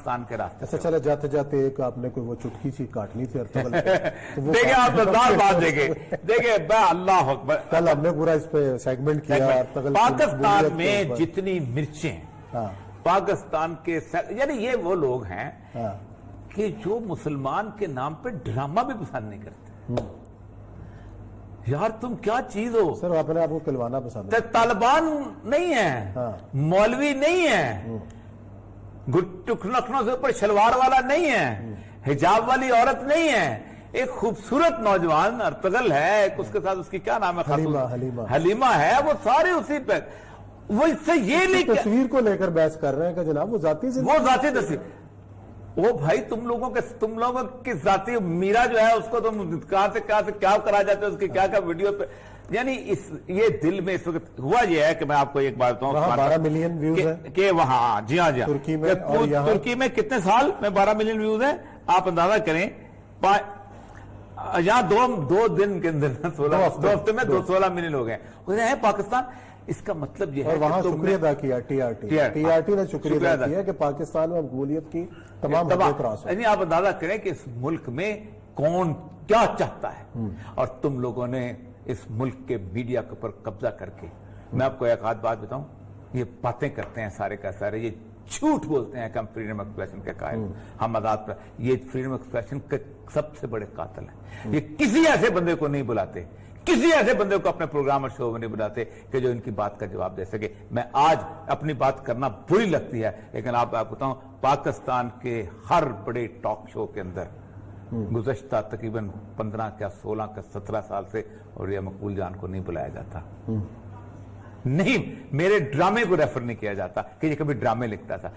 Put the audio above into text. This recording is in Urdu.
پاکستان کے راستے. اچھا چلا جاتے جاتے ایک آپ نے کوئی وہ چٹکی سی کاٹنی تھی ارطغرل دیکھیں آپ مزدار بات دیکھیں اللہ اکبر. کل ہم نے پورا اس پہ سیگمنٹ کیا ارطغرل. پاکستان میں جتنی مرچیں پاکستان کے یعنی یہ وہ لوگ ہیں کہ جو مسلمان کے نام پہ ڈرامہ بھی پسند نہیں کرتے. یار تم کیا چیز ہو سر؟ اپنے آپ کو کلوانا پسند ہے. طالبان نہیں ہے، مولوی نہیں ہے، ٹکنوں سے اوپر شلوار والا نہیں ہے، حجاب والی عورت نہیں ہے. ایک خوبصورت نوجوان ارطغرل ہے، ایک اس کے ساتھ اس کی کیا نام ہے، حلیمہ ہے، وہ سارے اسی پہ. وہ اس سے یہ نہیں تصویر کو لے کر بحث کر رہے ہیں کہ جناب وہ ذاتی تصویر. وہ بھائی تم لوگوں کی ذاتی میرا جو ہے اس کو تم کہاں سے کیا کرا جاتے ہیں، اس کی کیا ویڈیو پہ. یعنی یہ دل میں اس وقت ہوا یہ ہے کہ میں آپ کو ایک بات بتاؤں، 12 ملین ویوز ہیں کہ وہاں جی ہاں ترکی میں کتنے سال میں 12 ملین ویوز ہیں آپ اندازہ کریں. یہاں دو دن کے اندر 2 ہفتے میں 16 ملین ہو گئے ہیں پاکستان. اس کا مطلب یہ ہے اور وہاں شکریہ ادا کیا ٹی آر ٹی نے شکریہ ادا کیا کہ پاکستان میں مقبولیت کی تمام حدیں کراس. یعنی آپ اندازہ کریں کہ اس ملک میں کون کیا چاہتا ہے، اور تم لوگوں نے اس ملک کے میڈیا کے اوپر قبضہ کر کے. میں آپ کو ایک آدھ بات بتاؤں، یہ باتیں کرتے ہیں سارے کا سارے، یہ جھوٹ بولتے ہیں کہ ہم فریڈم آف ایکسپریشن کے قائل، ہم آزاد پر. یہ فریڈم آف ایکسپریشن کے سب سے بڑے قاتل ہیں. یہ کسی ایسے بندے کو نہیں بلاتے، کسی ایسے بندے کو اپنے پروگرام اور شو میں نہیں بلاتے کہ جو ان کی بات کا جواب دے سکے. میں آج اپنی بات کرنا بری لگتی ہے، لیکن آپ بتاؤں پاکستان کے ہر بڑے ٹاک شو کے اندر گزشتہ تقریباً 15 کیا 16 کا 17 سال سے اور یہ مقبول جان کو نہیں بلایا جاتا. نہیں، میرے ڈرامے کو ریفر نہیں کیا جاتا کہ یہ کبھی ڈرامے لکھتا تھا.